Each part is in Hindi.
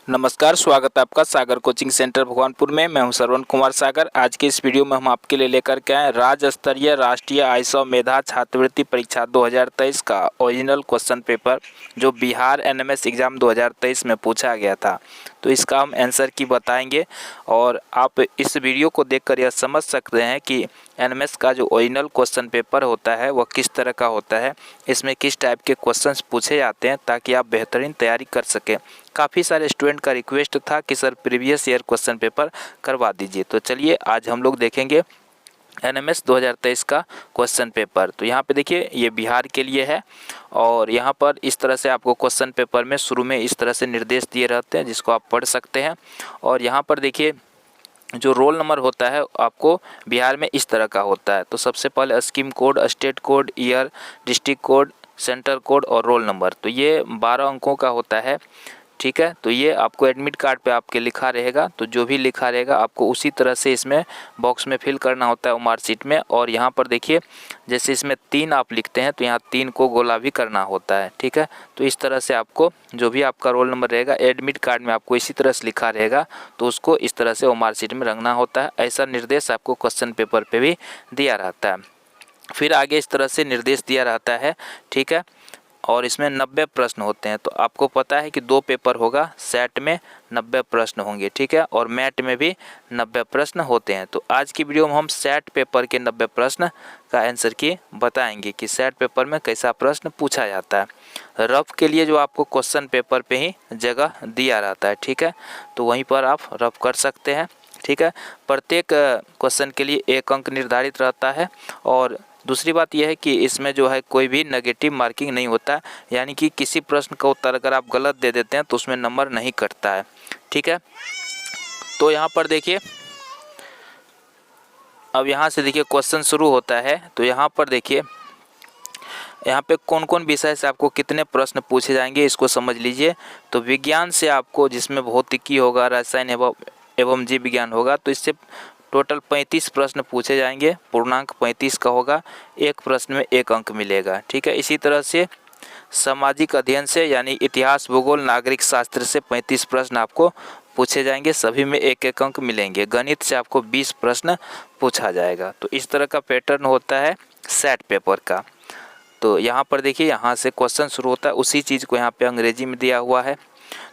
नमस्कार, स्वागत है आपका सागर कोचिंग सेंटर भगवानपुर में। मैं हूं श्रवण कुमार सागर। आज के इस वीडियो में हम आपके लिए लेकर के आए राज्य स्तरीय राष्ट्रीय आईसो मेधा छात्रवृत्ति परीक्षा 2023 का ओरिजिनल क्वेश्चन पेपर जो बिहार एनएमएस एग्ज़ाम 2023 में पूछा गया था। तो इसका हम आंसर की बताएंगे और आप इस वीडियो को देखकर यह समझ सकते हैं कि एनएमएस का जो ओरिजिनल क्वेश्चन पेपर होता है वह किस तरह का होता है, इसमें किस टाइप के क्वेश्चंस पूछे जाते हैं, ताकि आप बेहतरीन तैयारी कर सकें। काफ़ी सारे स्टूडेंट का रिक्वेस्ट था कि sir previous year question paper करवा दीजिए। तो चलिए आज हम लोग देखेंगे एनएमएस 2023 का क्वेश्चन पेपर। तो यहाँ पे देखिए ये बिहार के लिए है और यहाँ पर इस तरह से आपको क्वेश्चन पेपर में शुरू में इस तरह से निर्देश दिए रहते हैं जिसको आप पढ़ सकते हैं। और यहाँ पर देखिए जो रोल नंबर होता है आपको बिहार में इस तरह का होता है। तो सबसे पहले scheme code, state code, year, district code, centre code और रोल नंबर। तो ये 12 अंकों का होता है, ठीक है। तो ये आपको एडमिट कार्ड पे आपके लिखा रहेगा। तो जो भी लिखा रहेगा आपको उसी तरह से इसमें बॉक्स में फिल करना होता है मार्कशीट में। और यहाँ पर देखिए जैसे इसमें 3 आप लिखते हैं तो यहाँ 3 को गोला भी करना होता है, ठीक है। तो इस तरह से आपको जो भी आपका रोल नंबर रहेगा एडमिट कार्ड में आपको इसी तरह से लिखा रहेगा, तो उसको इस तरह से मार्कशीट में रखना होता है। ऐसा निर्देश आपको क्वेश्चन पेपर पर भी दिया रहता है। फिर आगे इस तरह से निर्देश दिया रहता है, ठीक है। और इसमें 90 प्रश्न होते हैं। तो आपको पता है कि 2 पेपर होगा, सेट में 90 प्रश्न होंगे, ठीक है, और मैट में भी 90 प्रश्न होते हैं। तो आज की वीडियो में हम सेट पेपर के 90 प्रश्न का आंसर की बताएंगे कि सेट पेपर में कैसा प्रश्न पूछा जाता है। रफ के लिए जो आपको क्वेश्चन पेपर पे ही जगह दिया रहता है, ठीक है, तो वहीं पर आप रफ कर सकते हैं, ठीक है। प्रत्येक क्वेश्चन के लिए 1 अंक निर्धारित रहता है। और दूसरी बात यह है कि इसमें जो है कोई भी नेगेटिव मार्किंग नहीं होता है, यानी कि किसी प्रश्न का उत्तर अगर आप गलत दे देते हैं तो उसमें नंबर नहीं कटता है, ठीक है। तो यहाँ पर देखिए अब यहाँ से देखिए क्वेश्चन शुरू होता है। तो यहाँ पर देखिए यहाँ पे कौन कौन विषय से आपको कितने प्रश्न पूछे जाएंगे इसको समझ लीजिए। तो विज्ञान से आपको, जिसमें भौतिकी होगा, रसायन एवं जीव विज्ञान होगा, तो इससे टोटल 35 प्रश्न पूछे जाएंगे। पूर्णांक 35 का होगा, एक प्रश्न में 1 अंक मिलेगा, ठीक है। इसी तरह से सामाजिक अध्ययन से यानी इतिहास, भूगोल, नागरिक शास्त्र से 35 प्रश्न आपको पूछे जाएंगे, सभी में 1-1 अंक मिलेंगे। गणित से आपको 20 प्रश्न पूछा जाएगा। तो इस तरह का पैटर्न होता है सेट पेपर का। तो यहाँ पर देखिए यहाँ से क्वेश्चन शुरू होता है, उसी चीज़ को यहाँ पे अंग्रेजी में दिया हुआ है।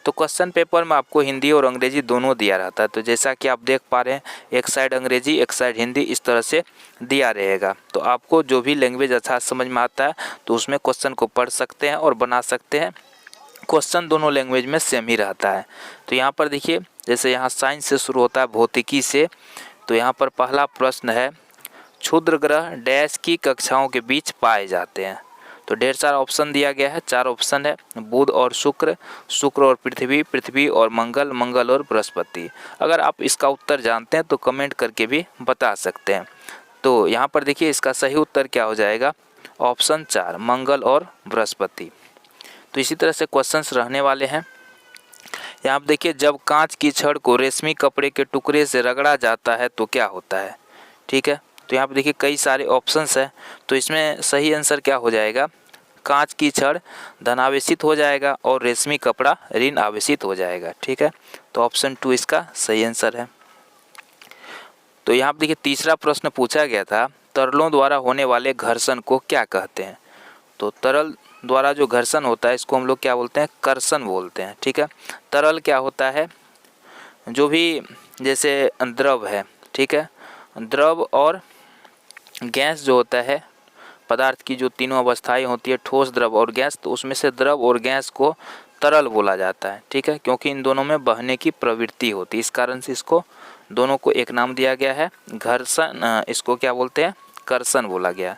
तो क्वेश्चन पेपर में आपको हिंदी और अंग्रेजी दोनों दिया रहता है। तो जैसा कि आप देख पा रहे हैं, एक साइड अंग्रेजी एक साइड हिंदी इस तरह से दिया रहेगा। तो आपको जो भी लैंग्वेज अच्छा समझ में आता है तो उसमें क्वेश्चन को पढ़ सकते हैं और बना सकते हैं। क्वेश्चन दोनों लैंग्वेज में सेम ही रहता है। तो यहाँ पर देखिए जैसे यहाँ साइंस से शुरू होता है, भौतिकी से। तो यहाँ पर पहला प्रश्न है, क्षुद्र ग्रह डैश की कक्षाओं के बीच पाए जाते हैं। तो ढेर सारा ऑप्शन दिया गया है, 4 ऑप्शन है, बुध और शुक्र, शुक्र और पृथ्वी, पृथ्वी और मंगल, मंगल और बृहस्पति। अगर आप इसका उत्तर जानते हैं तो कमेंट करके भी बता सकते हैं। तो यहाँ पर देखिए इसका सही उत्तर क्या हो जाएगा, ऑप्शन 4 मंगल और बृहस्पति। तो इसी तरह से क्वेश्चंस रहने वाले हैं। यहाँ पर देखिए जब कांच की छड़ को रेशमी कपड़े के टुकड़े से रगड़ा जाता है तो क्या होता है, ठीक है। तो यहाँ पर देखिए कई सारे ऑप्शंस हैं। तो इसमें सही आंसर क्या हो जाएगा, कांच की छड़ धनावेशित हो जाएगा और रेशमी कपड़ा ऋण आवेशित हो जाएगा, ठीक है। तो ऑप्शन 2 इसका सही आंसर है। तो यहाँ पर देखिए तीसरा प्रश्न पूछा गया था, तरलों द्वारा होने वाले घर्षण को क्या कहते हैं। तो तरल द्वारा जो घर्षण होता है इसको हम लोग क्या बोलते हैं, कर्षण बोलते हैं, ठीक है। तरल क्या होता है, जो भी जैसे द्रव है, ठीक है, द्रव और गैस जो होता है, पदार्थ की जो तीनों अवस्थाएं होती है, ठोस, द्रव और गैस, तो उसमें से द्रव और गैस को तरल बोला जाता है, ठीक है, क्योंकि इन दोनों में बहने की प्रवृत्ति होती है। इस कारण से इसको दोनों को एक नाम दिया गया है, घर्षण, इसको क्या बोलते हैं, कर्षण बोला गया।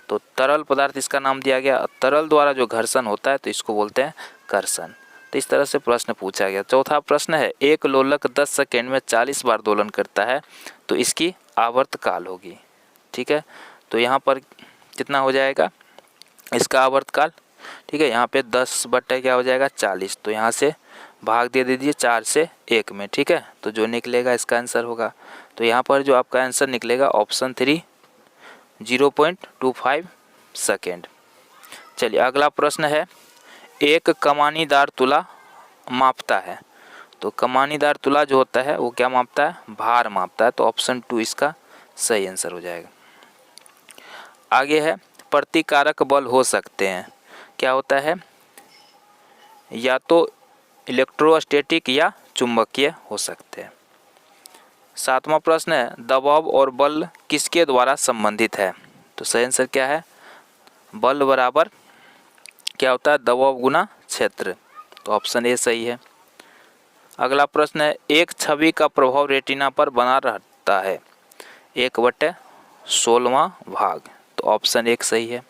तो तरल पदार्थ इसका नाम दिया गया, तरल द्वारा जो घर्षण होता है तो इसको बोलते हैं कर्षण। तो इस तरह से प्रश्न पूछा गया। चौथा प्रश्न है, एक लोलक 10 सेकेंड में 40 बार दोलन करता है तो इसकी आवर्तकाल होगी, ठीक है। तो यहाँ पर कितना हो जाएगा इसका आवर्तकाल, ठीक है। यहाँ पे 10 बट्टा क्या हो जाएगा 40। तो यहाँ से भाग दे दीजिए 4 से 1 में, ठीक है। तो जो निकलेगा इसका आंसर होगा। तो यहाँ पर जो आपका आंसर निकलेगा ऑप्शन 3 0.25 सेकेंड। चलिए अगला प्रश्न है, एक कमानीदार तुला मापता है तो कमानीदार तुला जो होता है वो क्या मापता है, भार मापता है। तो ऑप्शन 2 इसका सही आंसर हो जाएगा। आगे है प्रतिकारक बल हो सकते हैं, क्या होता है, या तो इलेक्ट्रोस्टैटिक या चुंबकीय हो सकते हैं। 7वां प्रश्न है दबाव और बल किसके द्वारा संबंधित है। तो सही आंसर क्या है, बल बराबर क्या होता है, दबाव गुना क्षेत्र। तो ऑप्शन ए सही है। अगला प्रश्न है एक छवि का प्रभाव रेटिना पर बना रहता है 1/16वां भाग। तो ऑप्शन 1 सही है।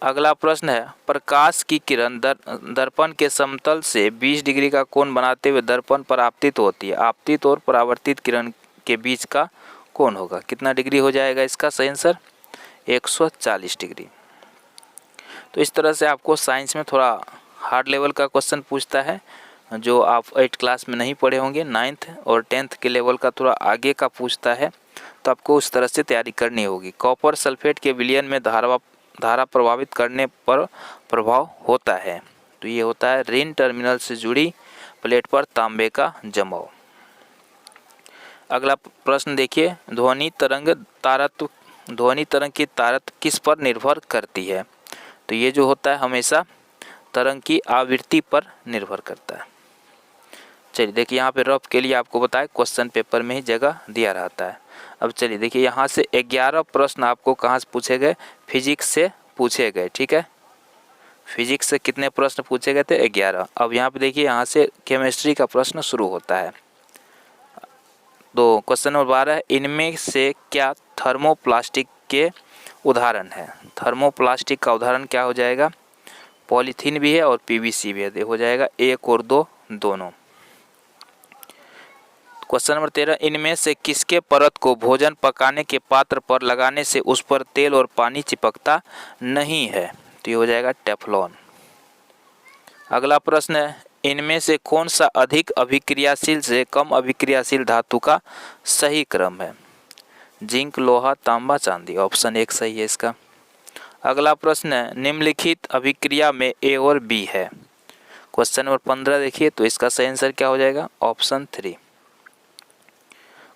अगला प्रश्न है प्रकाश की किरण दर्पण के समतल से 20 डिग्री का कोण बनाते हुए दर्पण पर आपतित होती है। आपतित और परावर्तित किरण के बीच का कोण होगा, कितना डिग्री हो जाएगा इसका सही आंसर, 140 डिग्री। तो इस तरह से आपको साइंस में थोड़ा हार्ड लेवल का क्वेश्चन पूछता है, जो आप 8 क्लास में नहीं पढ़े होंगे। 9th और 10th के लेवल का थोड़ा आगे का पूछता है, तो आपको उस तरह से तैयारी करनी होगी। कॉपर सल्फेट के विलयन में धारा प्रभावित करने पर प्रभाव होता है। तो ये होता है ऋण टर्मिनल से जुड़ी प्लेट पर तांबे का जमाव। अगला प्रश्न देखिए ध्वनि तरंग की तारत्व किस पर निर्भर करती है। तो ये जो होता है हमेशा तरंग की आवृत्ति पर निर्भर करता है। चलिए देखिए यहाँ पे रफ के लिए आपको बताया क्वेश्चन पेपर में ही जगह दिया रहता है। अब चलिए देखिए यहाँ से 11 प्रश्न आपको कहाँ से पूछे गए, फिजिक्स से पूछे गए। ठीक है, फिजिक्स से कितने प्रश्न पूछे गए थे, 11। अब यहाँ पे देखिए यहाँ से केमिस्ट्री का प्रश्न शुरू होता है। तो क्वेश्चन नंबर 12 है इनमें से क्या थर्मोप्लास्टिक के उदाहरण है। थर्मोप्लास्टिक का उदाहरण क्या हो जाएगा, पॉलीथीन भी है और पीवीसी भी है, हो जाएगा 1 और 2 दोनों। क्वेश्चन नंबर 13 इनमें से किसके परत को भोजन पकाने के पात्र पर लगाने से उस पर तेल और पानी चिपकता नहीं है। तो ये हो जाएगा टेफ्लॉन। अगला प्रश्न है इनमें से कौन सा अधिक अभिक्रियाशील से कम अभिक्रियाशील धातु का सही क्रम है। जिंक, लोहा, तांबा, चांदी। ऑप्शन 1 सही है इसका। अगला प्रश्न है निम्नलिखित अभिक्रिया में ए और बी है। क्वेश्चन नंबर 15 देखिए, तो इसका सही आंसर क्या हो जाएगा, ऑप्शन 3।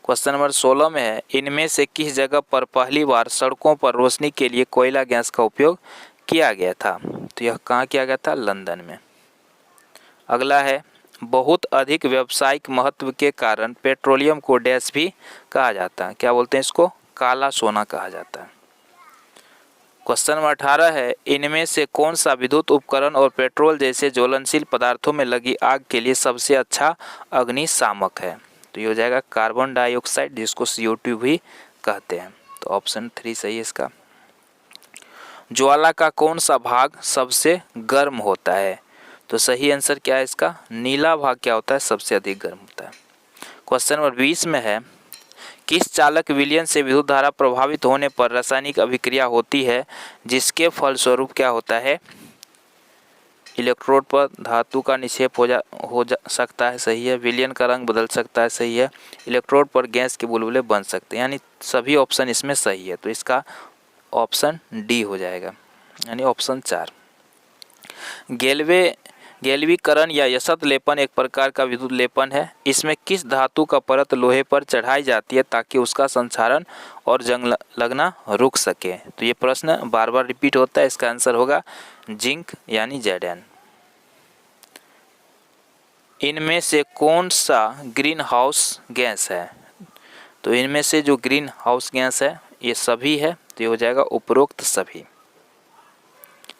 क्वेश्चन नंबर 16 में है इनमें से किस जगह पर पहली बार सड़कों पर रोशनी के लिए कोयला गैस का उपयोग किया गया था। तो यह कहाँ किया गया था, लंदन में। अगला है बहुत अधिक व्यावसायिक महत्व के कारण पेट्रोलियम को डैश भी कहा जाता है, क्या बोलते हैं इसको, काला सोना कहा जाता है। क्वेश्चन नंबर 18 है इनमें से कौन सा विद्युत उपकरण और पेट्रोल जैसे ज्वलनशील पदार्थों में लगी आग के लिए सबसे अच्छा अग्निशामक है। तो ये हो जाएगा कार्बन डाइऑक्साइड, जिसको CO2 भी कहते हैं। तो ऑप्शन 3 सही है इसका। ज्वाला का कौन सा भाग सबसे गर्म होता है। तो सही आंसर क्या है इसका, नीला भाग क्या होता है, सबसे अधिक गर्म होता है। क्वेश्चन नंबर 20 में है किस चालक विलयन से विद्युत धारा प्रभावित होने पर रासायनिक अभिक्रिया होती है जिसके फलस्वरूप क्या होता है, इलेक्ट्रोड पर धातु का निक्षेप हो सकता है, सही है। विलयन का रंग बदल सकता है, सही है। इलेक्ट्रोड पर गैस के बुलबुले बन सकते हैं, यानी सभी ऑप्शन इसमें सही है। तो इसका ऑप्शन डी हो जाएगा, यानी ऑप्शन 4। गैल्वीकरण या यशत लेपन एक प्रकार का विद्युत लेपन है। इसमें किस धातु का परत लोहे पर चढ़ाई जाती है ताकि उसका संक्षारण और जंग लगना रुक सके। तो ये प्रश्न बार बार रिपीट होता है, इसका आंसर होगा जिंक यानी Zn। इनमें से कौन सा ग्रीन हाउस गैस है। तो इनमें से जो ग्रीन हाउस गैस है ये सभी है, तो ये हो जाएगा उपरोक्त सभी।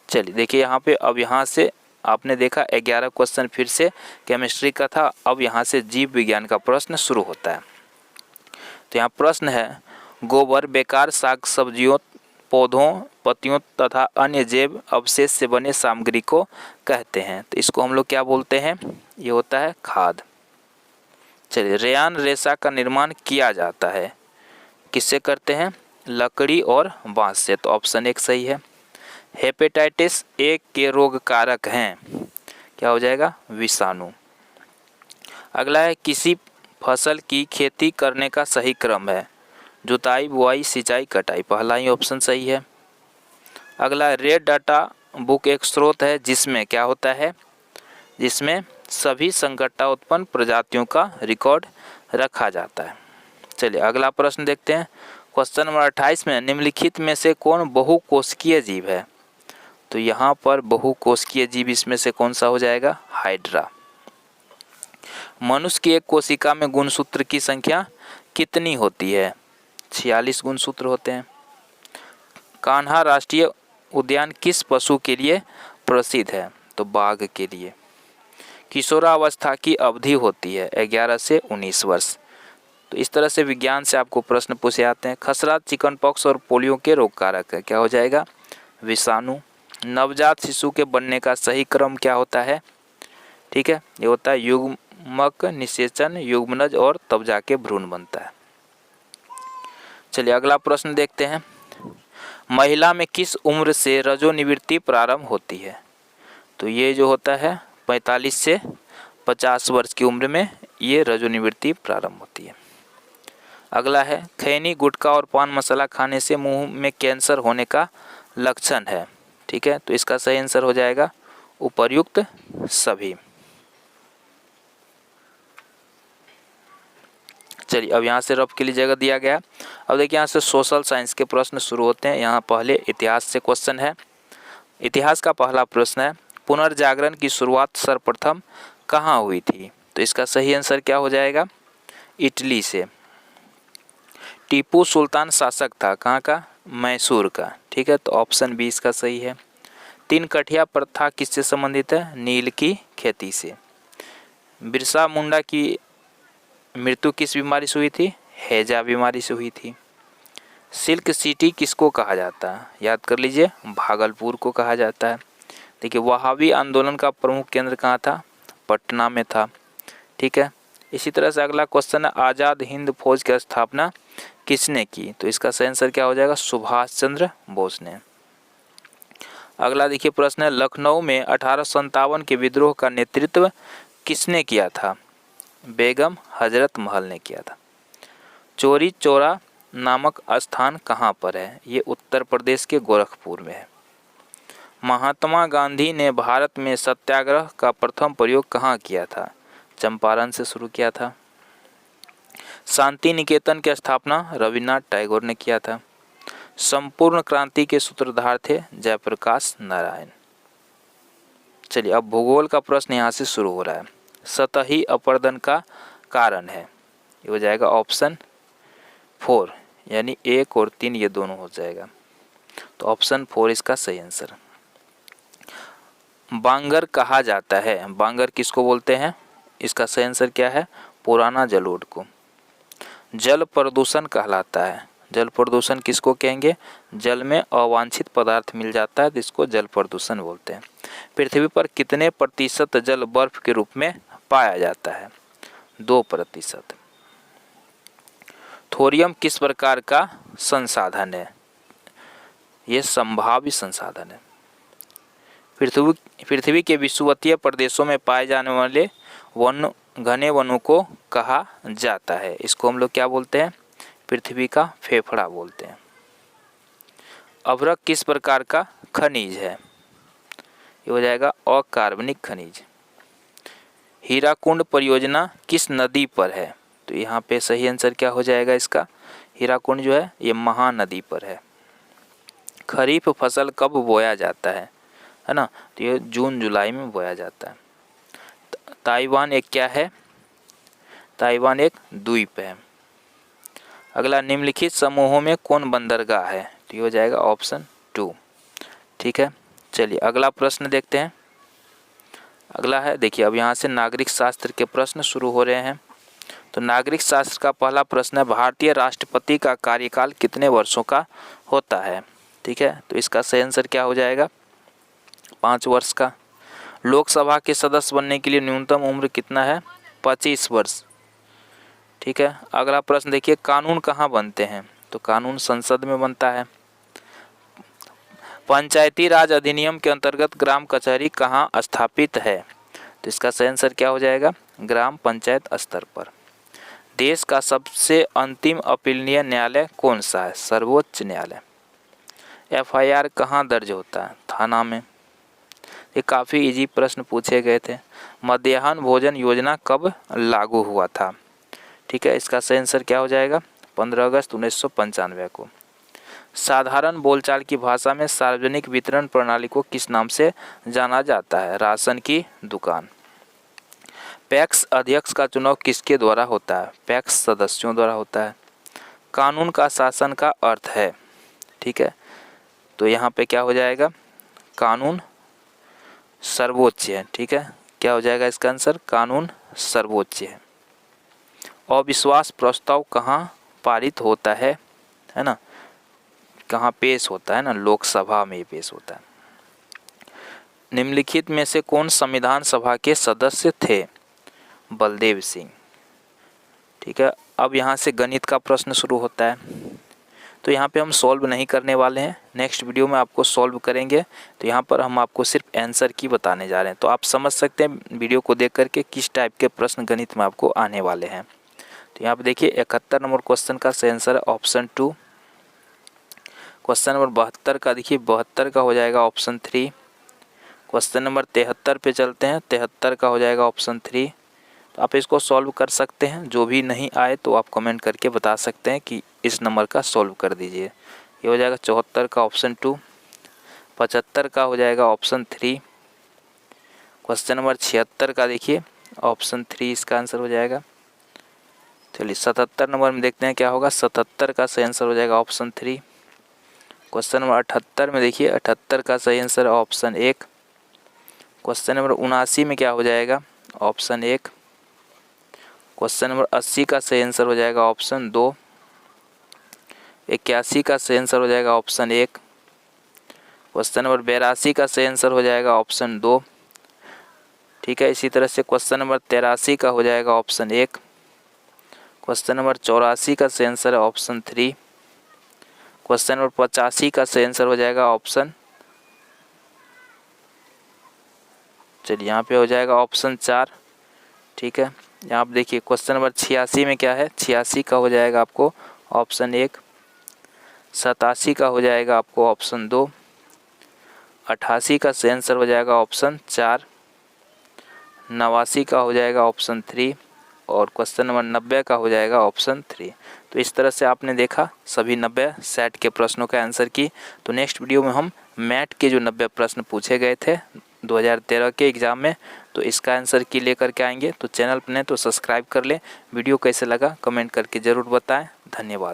चलिए देखिए यहाँ पे, अब यहाँ से आपने देखा 11 क्वेश्चन फिर से केमिस्ट्री का था। अब यहाँ से जीव विज्ञान का प्रश्न शुरू होता है। तो यहाँ प्रश्न है गोबर बेकार साग सब्जियों, पौधों, पत्तियों तथा अन्य जैव अवशेष से बने सामग्री को कहते हैं। तो इसको हम लोग क्या बोलते हैं, ये होता है खाद। चलिए रेयान रेशा का निर्माण किया जाता है, किससे करते हैं, लकड़ी और बांस से। तो ऑप्शन 1 सही है। हेपेटाइटिस ए के रोग कारक हैं, क्या हो जाएगा, विषाणु। अगला है किसी फसल की खेती करने का सही क्रम है, जुताई, बुआई, सिंचाई, कटाई। पहला ही ऑप्शन सही है। अगला रेड डाटा बुक एक स्रोत है जिसमें क्या होता है, जिसमें सभी संकटात्मक प्रजातियों का रिकॉर्ड रखा जाता है। चलिए अगला प्रश्न देखते हैं। क्वेश्चन नंबर 28 में निम्नलिखित में से कौन बहुकोशिकीय जीव है? तो यहाँ पर बहुकोशिकीय जीव इसमें से कौन सा हो जाएगा? हाइड्रा। मनुष्य की एक कोशिका में गुणसूत्र की संख्या कितनी होती है? 46 गुणसूत्र होते हैं। कान्हा राष्ट्रीय उद्यान किस पशु के लिए प्रसिद्ध है? तो बाघ के लिए। किशोरावस्था की अवधि होती है 11 से 19 वर्ष। तो इस तरह से विज्ञान से आपको प्रश्न पूछे जाते हैं। खसरा, चिकनपॉक्स और पोलियो के रोग कारक है, क्या हो जाएगा? विषाणु। नवजात शिशु के बनने का सही क्रम क्या होता है? ठीक है, ये होता है युग्मक, निषेचन, युग्मनज और तब जाके भ्रूण बनता है। चलिए अगला प्रश्न देखते हैं। महिला में किस उम्र से रजोनिवृत्ति प्रारंभ होती है? तो ये जो होता है 45 से 50 वर्ष की उम्र में ये रजोनिवृत्ति प्रारंभ होती है। अगला है खैनी, गुटखा और पान मसाला खाने से मुंह में कैंसर होने का लक्षण है। ठीक है, तो इसका सही आंसर हो जाएगा उपर्युक्त सभी। चलिए अब यहाँ से रफ के लिए जगह दिया गया। अब देखिए यहाँ से सोशल साइंस के प्रश्न शुरू होते हैं। यहाँ पहले इतिहास से क्वेश्चन है। इतिहास का पहला प्रश्न है, पुनर्जागरण की शुरुआत सर्वप्रथम कहाँ हुई थी? तो इसका सही आंसर क्या हो जाएगा? इटली से। टीपू सुल्तान शासक था, कहाँ का? मैसूर का। ठीक है, तो ऑप्शन बी इसका सही है। 3 कठिया प्रथा किससे संबंधित है? नील की खेती से। बिरसा मुंडा की मृत्यु किस बीमारी से हुई थी? हैजा बीमारी से हुई थी। सिल्क सिटी किसको कहा जाता है? याद कर लीजिए, भागलपुर को कहा जाता है। देखिए वहाबी आंदोलन का प्रमुख केंद्र कहाँ था? पटना में था। ठीक है, इसी तरह से अगला क्वेश्चन है, आज़ाद हिंद फौज की स्थापना किसने की? तो इसका सही आंसर क्या हो जाएगा? सुभाष चंद्र बोस ने। अगला देखिए प्रश्न है, लखनऊ में 1857 के विद्रोह का नेतृत्व किसने किया था? बेगम हजरत महल ने किया था। चौरी चौरा नामक स्थान कहाँ पर है? ये उत्तर प्रदेश के गोरखपुर में है। महात्मा गांधी ने भारत में सत्याग्रह का प्रथम प्रयोग कहाँ किया था? चंपारण से शुरू किया था। शांति निकेतन की स्थापना रविन्द्रनाथ टैगोर ने किया था। संपूर्ण क्रांति के सूत्रधार थे जयप्रकाश नारायण। चलिए अब भूगोल का प्रश्न यहाँ से शुरू हो रहा है। सतही अपरदन का कारण है, ये हो जाएगा ऑप्शन 4, यानी 1 और 3 ये दोनों हो जाएगा। तो ऑप्शन 4 इसका सही आंसर। बांगर कहा जाता है, बांगर किसको बोलते हैं? इसका सही आंसर क्या है? पुराना जलोढ़ को। जल प्रदूषण कहलाता है, जल प्रदूषण किसको कहेंगे? जल में अवांछित पदार्थ मिल जाता है तो इसको जल प्रदूषण बोलते हैं। पृथ्वी पर कितने प्रतिशत जल बर्फ के रूप में पाया जाता है? 2%। थोरियम किस प्रकार का संसाधन है? ये संभाव्य संसाधन है। पृथ्वी के विषुवतीय प्रदेशों में पाए जाने वाले वन घने वनों को कहा जाता है, इसको हम लोग क्या बोलते हैं? पृथ्वी का फेफड़ा बोलते हैं। अभ्रक किस प्रकार का खनिज है? ये हो जाएगा अकार्बनिक खनिज। हीराकुंड परियोजना किस नदी पर है? तो यहाँ पे सही आंसर क्या हो जाएगा इसका? हीराकुंड जो है ये महानदी पर है। खरीफ फसल कब बोया जाता है ना? तो ये जून जुलाई में बोया जाता है। ताइवान एक क्या है? ताइवान एक द्वीप है। अगला, निम्नलिखित समूहों में कौन बंदरगाह है? तो ये हो जाएगा ऑप्शन 2। ठीक है, चलिए अगला प्रश्न देखते हैं। अगला है, देखिए अब यहाँ से नागरिक शास्त्र के प्रश्न शुरू हो रहे हैं। तो नागरिक शास्त्र का पहला प्रश्न है, भारतीय राष्ट्रपति का कार्यकाल कितने वर्षों का होता है? ठीक है, तो इसका सही आंसर क्या हो जाएगा? 5 वर्ष का। लोकसभा के सदस्य बनने के लिए न्यूनतम उम्र कितना है? 25 वर्ष। ठीक है, अगला प्रश्न देखिए, कानून कहाँ बनते हैं? तो कानून संसद में बनता है। पंचायती राज अधिनियम के अंतर्गत ग्राम कचहरी कहाँ स्थापित है? तो इसका सही आंसर क्या हो जाएगा? ग्राम पंचायत स्तर पर। देश का सबसे अंतिम अपीलीय न्यायालय कौन सा है? सर्वोच्च न्यायालय। FIR कहाँ दर्ज होता है? थाना में। ये काफ़ी इजी प्रश्न पूछे गए थे। मध्याह्न भोजन योजना कब लागू हुआ था? ठीक है, इसका सही आंसर क्या हो जाएगा? 15 अगस्त 1995 को। साधारण बोलचाल की भाषा में सार्वजनिक वितरण प्रणाली को किस नाम से जाना जाता है? राशन की दुकान। पैक्स अध्यक्ष का चुनाव किसके द्वारा होता है? पैक्स सदस्यों द्वारा होता है। कानून का शासन का अर्थ है, ठीक है, तो यहाँ पे क्या हो जाएगा? कानून सर्वोच्च है, ठीक है, क्या हो जाएगा इसका आंसर? कानून सर्वोच्च है। अविश्वास प्रस्ताव कहाँ पारित होता है ना, कहाँ पेश होता है ना? लोकसभा में पेश होता है। निम्नलिखित में से कौन संविधान सभा के सदस्य थे? बलदेव सिंह। ठीक है, अब यहाँ से गणित का प्रश्न शुरू होता है, तो यहाँ पे हम सॉल्व नहीं करने वाले हैं, नेक्स्ट वीडियो में आपको सॉल्व करेंगे। तो यहाँ पर हम आपको सिर्फ आंसर की बताने जा रहे हैं, तो आप समझ सकते हैं वीडियो को देख करके किस टाइप के प्रश्न गणित में आपको आने वाले हैं। तो यहाँ पे देखिए 71 नंबर क्वेश्चन का सही आंसर है ऑप्शन 2। क्वेश्चन नंबर 72 का देखिए 72 का हो जाएगा ऑप्शन 3। क्वेश्चन नंबर 73 पे चलते हैं, 73 का हो जाएगा ऑप्शन 3। तो आप इसको सॉल्व कर सकते हैं, जो भी नहीं आए तो आप कमेंट करके बता सकते हैं कि इस नंबर का सॉल्व कर दीजिए। ये हो जाएगा 74 का ऑप्शन 2। 75 का हो जाएगा ऑप्शन 3। क्वेश्चन नंबर 76 का देखिए ऑप्शन 3 इसका आंसर हो जाएगा। चलिए 77 नंबर में देखते हैं क्या होगा। 77 का सही आंसर हो जाएगा ऑप्शन 3। क्वेश्चन नंबर 78 में देखिए 78 का सही आंसर ऑप्शन 1। क्वेश्चन नंबर 79 में क्या हो जाएगा? ऑप्शन 1। क्वेश्चन नंबर 80 का सही आंसर हो जाएगा ऑप्शन 2। 81 का सही आंसर हो जाएगा ऑप्शन 1। क्वेश्चन नंबर 82 का सही आंसर हो जाएगा ऑप्शन 2। ठीक है, इसी तरह से क्वेश्चन नंबर 83 का हो जाएगा ऑप्शन 1। क्वेश्चन नंबर 84 का सही आंसर है ऑप्शन 3। क्वेश्चन नंबर 85 का सही आंसर हो जाएगा ऑप्शन, चलिए यहाँ पे हो जाएगा ऑप्शन 4। ठीक है, यहाँ पे देखिए क्वेश्चन नंबर 86 में क्या है? 86 का हो जाएगा आपको ऑप्शन 1। 87 का हो जाएगा आपको ऑप्शन 2। 88 का सही आंसर हो जाएगा ऑप्शन 4। 89 का हो जाएगा ऑप्शन 3 और क्वेश्चन नंबर 90 का हो जाएगा ऑप्शन 3। तो इस तरह से आपने देखा सभी 90 सेट के प्रश्नों का आंसर की। तो नेक्स्ट वीडियो में हम मैट के जो 90 प्रश्न पूछे गए थे 2013 के एग्ज़ाम में, तो इसका आंसर की लेकर के आएंगे। तो चैनल पर नहीं तो सब्सक्राइब कर लें। वीडियो कैसे लगा कमेंट करके ज़रूर बताएं। धन्यवाद।